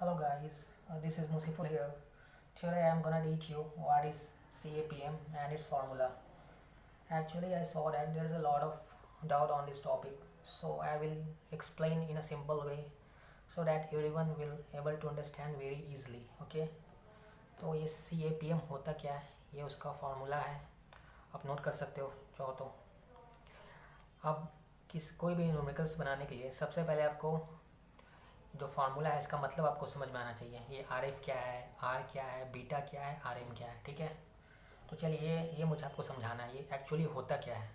Hello guys, this is Musiful here. Today I am gonna teach you what is CAPM and its formula. Actually, I saw that there is a lot of doubt on this topic, so I will explain in a simple way so that everyone will able to understand very easily. Okay? तो ये CAPM होता क्या है? ये उसका formula है. आप note कर सकते हो चाहो तो. अब कोई भी न्यूमेरिकल्स बनाने के लिए सबसे पहले आपको जो फार्मूला है इसका मतलब आपको समझ में आना चाहिए. ये आर एफ क्या है, आर क्या है, बीटा क्या है, आर एम क्या है. ठीक है, तो चलिए ये मुझे आपको समझाना है ये एक्चुअली होता क्या है.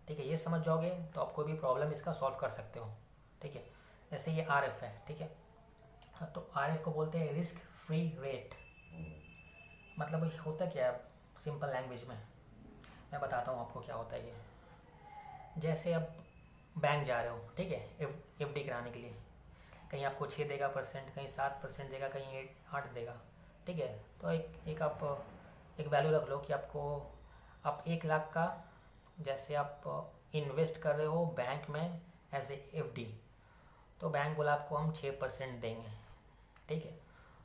ठीक है, ये समझ जाओगे तो आप कोई भी प्रॉब्लम इसका सॉल्व कर सकते हो. ठीक है, जैसे ये आर एफ है. ठीक है, तो आर एफ को बोलते हैं रिस्क फ्री रेट. मतलब ये होता क्या है सिंपल लैंग्वेज में मैं बताता हूँ आपको क्या होता है ये. जैसे आप बैंक जा रहे हो, ठीक है, एफ डी कराने के लिए. कहीं आपको 6 देगा परसेंट, कहीं 7% देगा, कहीं 8 देगा. ठीक है, तो एक आप एक वैल्यू रख लो कि आपको आप 1 लाख का जैसे आप इन्वेस्ट कर रहे हो बैंक में एज ए एफ डी. तो बैंक बोला आपको हम 6% देंगे. ठीक है,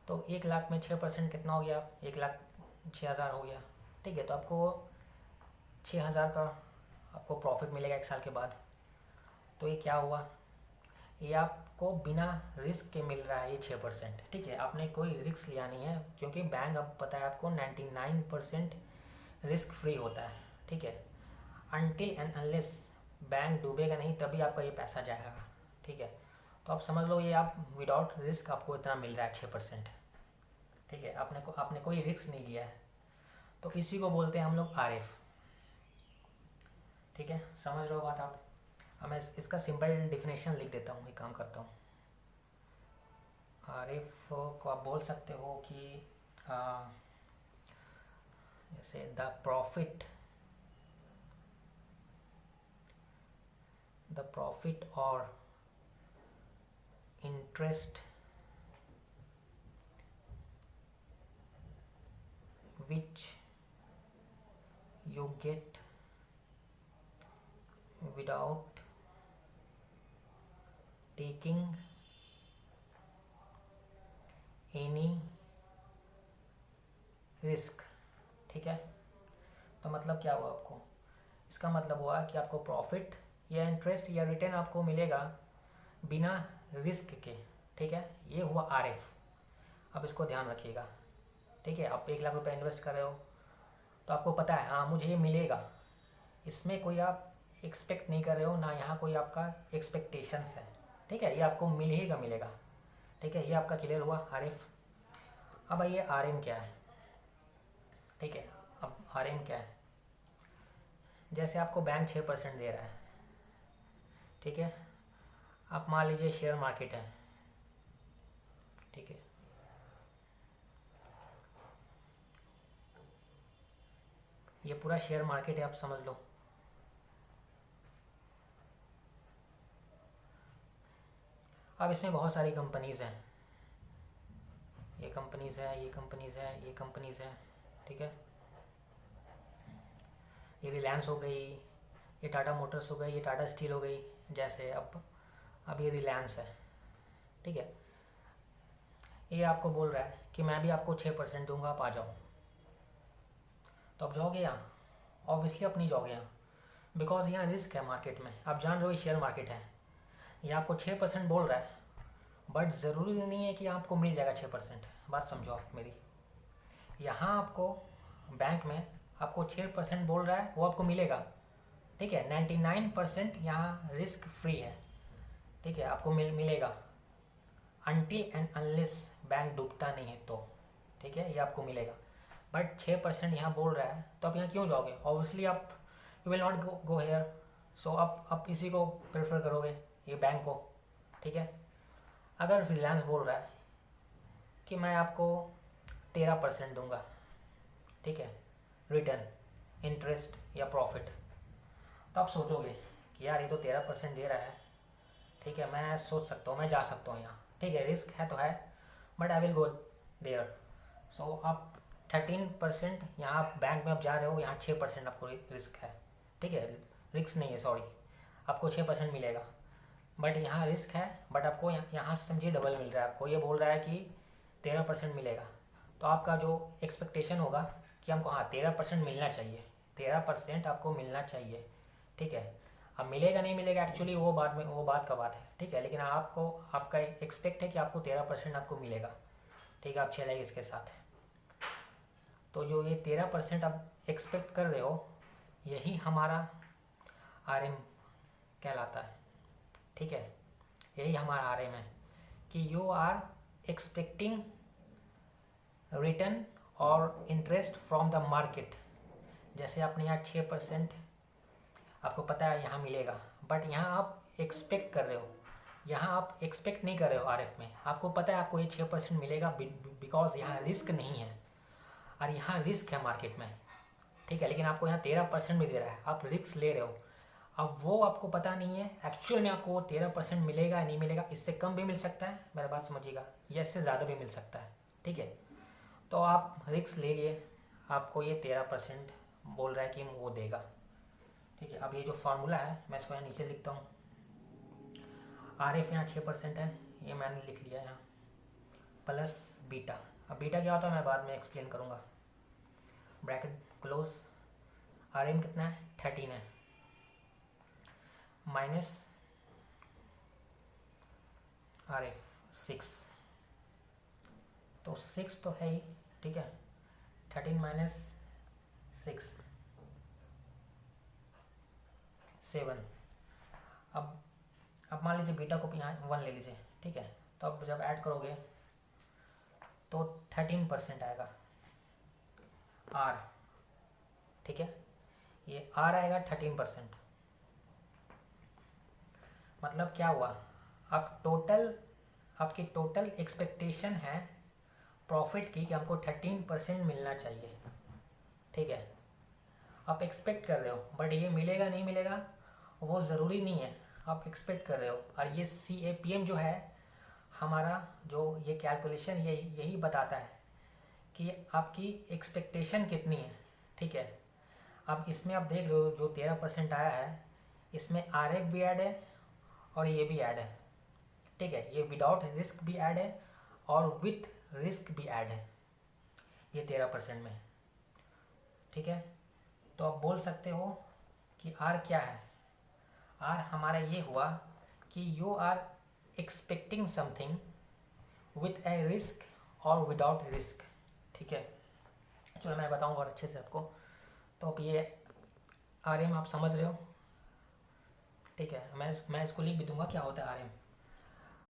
तो 1 लाख में 6% कितना हो गया? 1,06,000 हो गया. ठीक है, तो आपको 6,000 का आपको प्रॉफिट मिलेगा 1 साल के बाद. तो ये क्या हुआ? ये आपको बिना रिस्क के मिल रहा है ये 6%. ठीक है, आपने कोई रिस्क लिया नहीं है क्योंकि बैंक अब पता है आपको 99% रिस्क फ्री होता है. ठीक है, अनटिल एंड अनलेस बैंक डूबेगा नहीं तभी आपका ये पैसा जाएगा. ठीक है, तो आप समझ लो ये आप विदाउट रिस्क आपको इतना मिल रहा है 6%. ठीक है, आपने कोई रिस्क नहीं लिया है. तो इसी को बोलते हैं हम लोग आर एफ. ठीक है, समझ लो बात आप. अब मैं इसका सिंपल डिफिनेशन लिख देता हूँ. एक काम करता हूँ, आर एफ को आप बोल सकते हो कि जैसे द प्रॉफिट और interest which you get without taking any risk. ठीक है, तो मतलब क्या हुआ आपको? इसका मतलब हुआ कि आपको प्रॉफिट या इंटरेस्ट या रिटर्न आपको मिलेगा बिना रिस्क के. ठीक है, ये हुआ आर एफ. अब इसको ध्यान रखिएगा. ठीक है, आप 1 लाख रुपए इन्वेस्ट कर रहे हो तो आपको पता है हाँ मुझे ये मिलेगा. इसमें कोई आप एक्सपेक्ट नहीं कर रहे हो, ना यहाँ कोई आपका एक्सपेक्टेशंस है. ठीक है, ये आपको मिलेगा. ठीक है, ये आपका क्लियर हुआ आर एफ. अब आइए आर एम क्या है. ठीक है, अब आर एम क्या है? जैसे आपको बैंक 6% दे रहा है. ठीक है, आप मान लीजिए शेयर मार्केट है. ठीक है, ये पूरा शेयर मार्केट है, आप समझ लो. अब इसमें बहुत सारी कंपनीज़ हैं. ये कंपनीज़ है, ये कंपनीज़ है, ये कंपनीज़ है. ठीक है, ये रिलायंस हो गई, ये टाटा मोटर्स हो गई, ये टाटा स्टील हो गई. जैसे अब ये रिलायंस है. ठीक है, ये आपको बोल रहा है कि मैं भी आपको 6% दूंगा, आप आ जाओ. तो आप जाओगे यहाँ? ऑब्वियसली आप नहीं जाओगे यहाँ, बिकॉज यहाँ रिस्क है मार्केट में. आप जान रहे हो ये शेयर मार्केट है. ये आपको 6% बोल रहा है, बट ज़रूरी नहीं है कि आपको मिल जाएगा 6%. बात समझो आप मेरी. यहाँ आपको बैंक में आपको 6% बोल रहा है, वो आपको मिलेगा. ठीक है, 99% यहाँ रिस्क फ्री है. ठीक है, आपको मिलेगा अनटिल एंड अनलेस बैंक डूबता नहीं है तो. ठीक है, ये आपको मिलेगा. बट 6% यहाँ बोल रहा है तो आप यहाँ क्यों जाओगे? ऑब्वियसली आप you will not go here. So आप इसी को प्रेफर करोगे, ये बैंक को. ठीक है, अगर रिलायंस बोल रहा है कि मैं आपको 13% दूंगा. ठीक है, रिटर्न इंटरेस्ट या प्रॉफिट. तो आप सोचोगे कि यार ये तो 13% दे रहा है. ठीक है, मैं सोच सकता हूँ, मैं जा सकता हूँ यहाँ. ठीक है, रिस्क है तो है, but I will go there. So आप 13% यहाँ बैंक में आप जा रहे हो, यहाँ 6% आपको रिस्क है. ठीक है, रिस्क नहीं है, सॉरी, आपको 6% मिलेगा. बट यहाँ रिस्क है, बट आपको यहाँ से समझिए डबल मिल रहा है. आपको ये बोल रहा है कि 13% मिलेगा, तो आपका जो एक्सपेक्टेशन होगा कि हमको हाँ 13% मिलना चाहिए, 13% आपको मिलना चाहिए, ठीक है। अब मिलेगा नहीं मिलेगा एक्चुअली वो बात का बात है, ठीक है, लेकिन आपको आपका एक्सपेक्ट है कि आपको 13% आपको मिलेगा, ठीक है, आप चलेंगे इसके साथ। तो जो ये 13% आप एक्सपेक्ट कर रहे हो, यही हमारा RM कहलाता है, ठीक है, यही हमारा RM है कि यू आर एक्सपेक्टिंग रिटर्न और इंटरेस्ट फ्रॉम द मार्केट। जैसे आपने यहाँ 6% आपको पता है यहाँ मिलेगा, बट यहाँ आप एक्सपेक्ट कर रहे हो, यहाँ आप एक्सपेक्ट नहीं कर रहे हो RF में, आपको पता है आपको ये 6% मिलेगा बिकॉज यहाँ रिस्क नहीं है, और यहाँ रिस्क है मार्केट में, ठीक है, लेकिन आपको यहाँ 13% में दे रहा है, आप रिस्क ले रहे हो। अब वो आपको पता नहीं है एक्चुअल में आपको वो 13% मिलेगा नहीं मिलेगा, इससे कम भी मिल सकता है, मेरा बात समझिएगा, या इससे ज़्यादा भी मिल सकता है, ठीक है। तो आप रिस्क ले लिए, आपको ये 13% बोल रहा है कि वो देगा, ठीक है। अब ये जो फार्मूला है मैं इसको यहाँ नीचे लिखता हूँ, RF यहाँ 6% है, ये मैंने लिख लिया यहाँ, प्लस बीटा। अब बीटा क्या होता है मैं बाद में एक्सप्लेन करूँगा, ब्रैकेट क्लोज, RM कितना है 13 है, माइनस RF 6, तो 6 तो है ही, ठीक है, 13 माइनस 6 7। अब मान लीजिए बीटा को यहाँ 1 ले लीजिए, ठीक है, तो अब जब ऐड करोगे तो 13% आएगा R, ठीक है, ये R आएगा 13%। मतलब क्या हुआ, आपकी टोटल एक्सपेक्टेशन है प्रॉफिट की कि हमको 13% मिलना चाहिए, ठीक है, आप एक्सपेक्ट कर रहे हो, बट ये मिलेगा नहीं मिलेगा वो ज़रूरी नहीं है, आप एक्सपेक्ट कर रहे हो। और ये CAPM जो है हमारा, जो ये कैलकुलेशन यही बताता है कि आपकी एक्सपेक्टेशन कितनी है, ठीक है। अब इसमें आप देख रहे हो जो 13% आया है, इसमें RF भी ऐड है और ये भी ऐड है, ठीक है, ये विदाउट रिस्क भी ऐड है और विथ रिस्क भी ऐड है ये 13% में, ठीक है। तो आप बोल सकते हो कि R क्या है, R हमारा ये हुआ कि you are expecting something with a risk और विदाउट रिस्क, ठीक है। चलो मैं बताऊंगा और अच्छे से आपको। तो अब ये RM आप समझ रहे हो, ठीक है, मैं इसको लिख भी दूंगा क्या होता है RM।